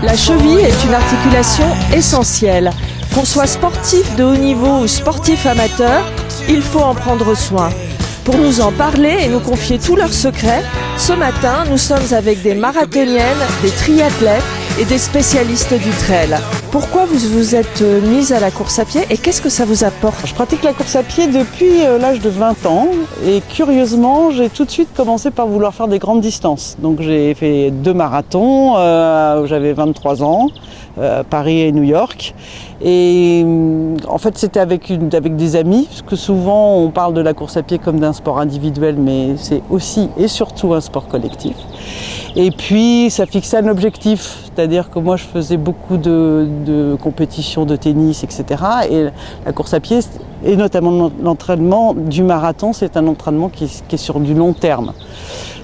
La cheville est une articulation essentielle. Qu'on soit sportif de haut niveau ou sportif amateur, il faut en prendre soin. Pour nous en parler et nous confier tous leurs secrets, ce matin, nous sommes avec des marathoniennes, des triathlètes et des spécialistes du trail. Pourquoi vous vous êtes mise à la course à pied et qu'est-ce que ça vous apporte? Je pratique la course à pied depuis l'âge de 20 ans et curieusement, j'ai tout de suite commencé par vouloir faire des grandes distances. Donc j'ai fait 2 marathons, j'avais 23 ans, Paris et New York. Et en fait, c'était avec des amis, parce que souvent on parle de la course à pied comme d'un sport individuel, mais c'est aussi et surtout un sport collectif. Et puis ça fixait un objectif, c'est-à-dire que moi je faisais beaucoup de compétitions de tennis, etc. Et la course à pied, et notamment l'entraînement du marathon, c'est un entraînement qui est sur du long terme.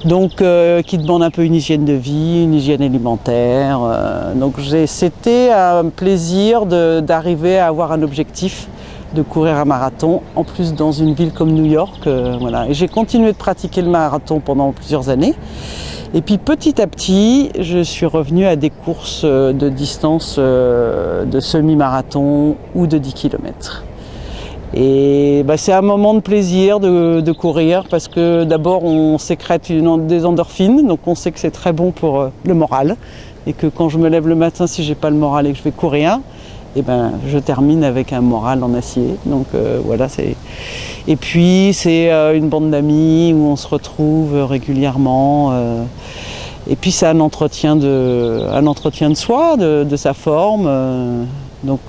Donc qui demande un peu une hygiène de vie, une hygiène alimentaire. Donc c'était un plaisir d'arriver à avoir un objectif de courir un marathon, en plus dans une ville comme New York. Voilà. Et j'ai continué de pratiquer le marathon pendant plusieurs années. Et puis petit à petit, je suis revenue à des courses de distance de semi-marathon ou de 10 km. Et c'est un moment de plaisir de courir parce que d'abord on sécrète des endorphines, donc on sait que c'est très bon pour le moral et que quand je me lève le matin, si j'ai pas le moral et que je vais courir, je termine avec un moral en acier. Donc voilà, et puis c'est une bande d'amis où on se retrouve régulièrement. Et puis c'est un entretien de soi, de sa forme. Donc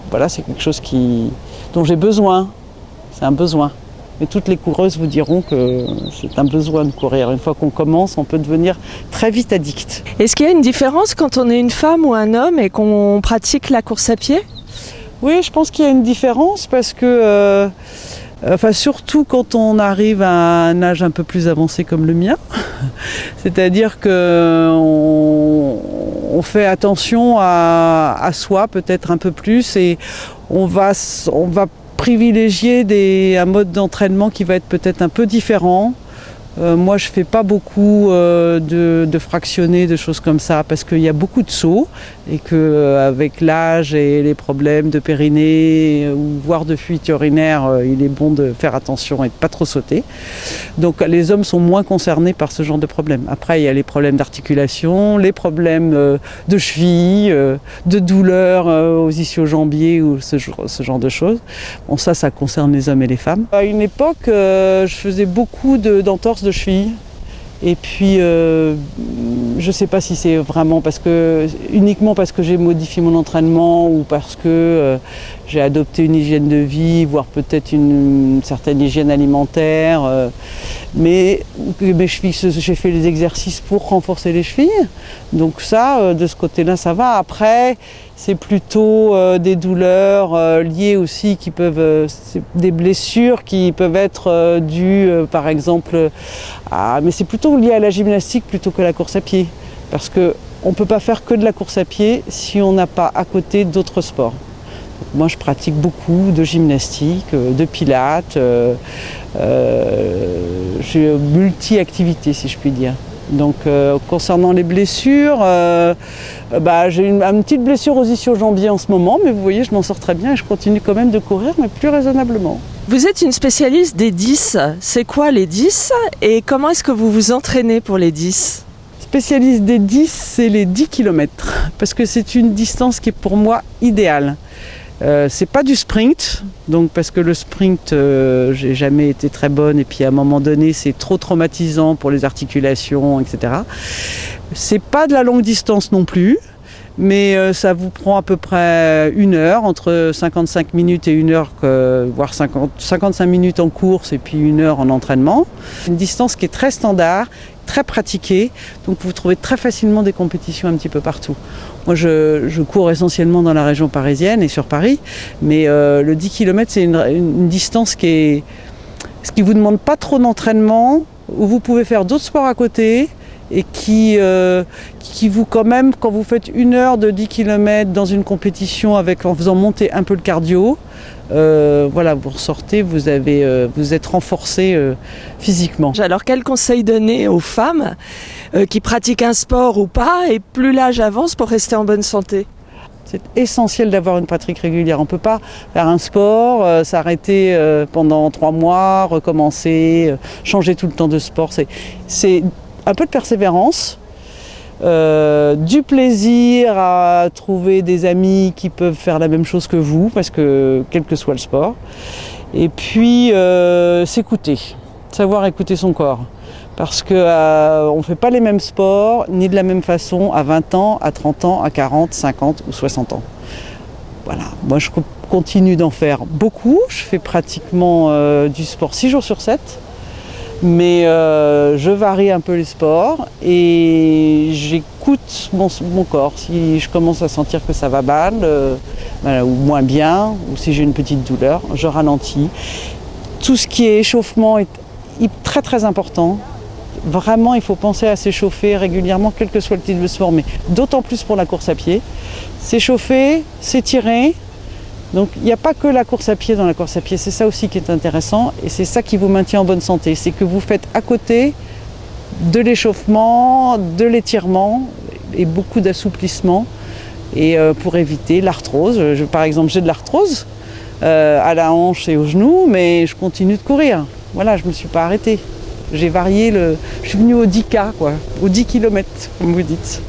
voilà, c'est quelque chose dont j'ai besoin. C'est un besoin. Et toutes les coureuses vous diront que c'est un besoin de courir. Une fois qu'on commence, on peut devenir très vite addict. Est-ce qu'il y a une différence quand on est une femme ou un homme et qu'on pratique la course à pied? Oui, je pense qu'il y a une différence parce que, surtout quand on arrive à un âge un peu plus avancé comme le mien, c'est-à-dire qu'on fait attention à soi peut-être un peu plus et on va privilégier un mode d'entraînement qui va être peut-être un peu différent. Moi, je fais pas beaucoup de fractionnés, de choses comme ça, parce qu'il y a beaucoup de sauts et qu'avec l'âge et les problèmes de périnée ou voire de fuite urinaire, il est bon de faire attention et de pas trop sauter. Donc, les hommes sont moins concernés par ce genre de problèmes. Après, il y a les problèmes d'articulation, les problèmes de cheville, de douleurs aux ischio-jambiers ou ce genre de choses. Bon, ça concerne les hommes et les femmes. À une époque, je faisais beaucoup d'entorses de cheville et puis je sais pas si c'est vraiment uniquement parce que j'ai modifié mon entraînement ou parce que j'ai adopté une hygiène de vie, voire peut-être une certaine hygiène alimentaire, mais mes chevilles, j'ai fait les exercices pour renforcer les chevilles, donc ça de ce côté-là ça va. Après c'est plutôt des douleurs liées aussi des blessures qui peuvent être dues par exemple mais c'est plutôt lié à la gymnastique plutôt que la course à pied. Parce qu'on ne peut pas faire que de la course à pied si on n'a pas à côté d'autres sports. Donc moi je pratique beaucoup de gymnastique, de pilates, je suis multi-activité si je puis dire. Donc concernant les blessures, j'ai une petite blessure aux ischio-jambiers en ce moment, mais vous voyez je m'en sors très bien et je continue quand même de courir, mais plus raisonnablement. Vous êtes une spécialiste des 10. C'est quoi les 10 et comment est-ce que vous vous entraînez pour les 10? Spécialiste des 10, c'est les 10 km, parce que c'est une distance qui est pour moi idéale. C'est pas du sprint, donc parce que le sprint, j'ai jamais été très bonne et puis à un moment donné, c'est trop traumatisant pour les articulations, etc. C'est pas de la longue distance non plus, mais ça vous prend à peu près 1 heure, entre 55 minutes et 1 heure, voire 55 minutes en course et puis 1 heure en entraînement. Une distance qui est très standard, très pratiquée, donc vous trouvez très facilement des compétitions un petit peu partout. Moi je cours essentiellement dans la région parisienne et sur Paris, mais le 10 km c'est une distance ce qui vous demande pas trop d'entraînement, où vous pouvez faire d'autres sports à côté et qui vous, quand même, quand vous faites 1 heure de 10 km dans une compétition en faisant monter un peu le cardio, voilà, vous ressortez, vous êtes renforcé physiquement. Alors quel conseil donner aux femmes qui pratiquent un sport ou pas, et plus l'âge avance, pour rester en bonne santé? C'est essentiel d'avoir une pratique régulière. On ne peut pas faire un sport, s'arrêter pendant 3 mois, recommencer, changer tout le temps de sport. C'est un peu de persévérance, du plaisir à trouver des amis qui peuvent faire la même chose que vous, parce que quel que soit le sport. Et puis s'écouter, savoir écouter son corps. Parce qu'on ne fait pas les mêmes sports, ni de la même façon à 20 ans, à 30 ans, à 40, 50 ou 60 ans. Voilà, moi je continue d'en faire beaucoup. Je fais pratiquement du sport 6 jours sur 7. Mais je varie un peu les sports et j'écoute mon corps. Si je commence à sentir que ça va mal, ou moins bien, ou si j'ai une petite douleur, je ralentis. Tout ce qui est échauffement est très très important. Vraiment, il faut penser à s'échauffer régulièrement, quel que soit le type de sport, mais d'autant plus pour la course à pied. S'échauffer, s'étirer. Donc il n'y a pas que la course à pied dans la course à pied, c'est ça aussi qui est intéressant et c'est ça qui vous maintient en bonne santé. C'est que vous faites à côté de l'échauffement, de l'étirement et beaucoup d'assouplissement et pour éviter l'arthrose. Par exemple, j'ai de l'arthrose à la hanche et au genou, mais je continue de courir. Voilà, je ne me suis pas arrêtée. J'ai varié je suis venue au 10K, quoi, aux 10 km, comme vous dites.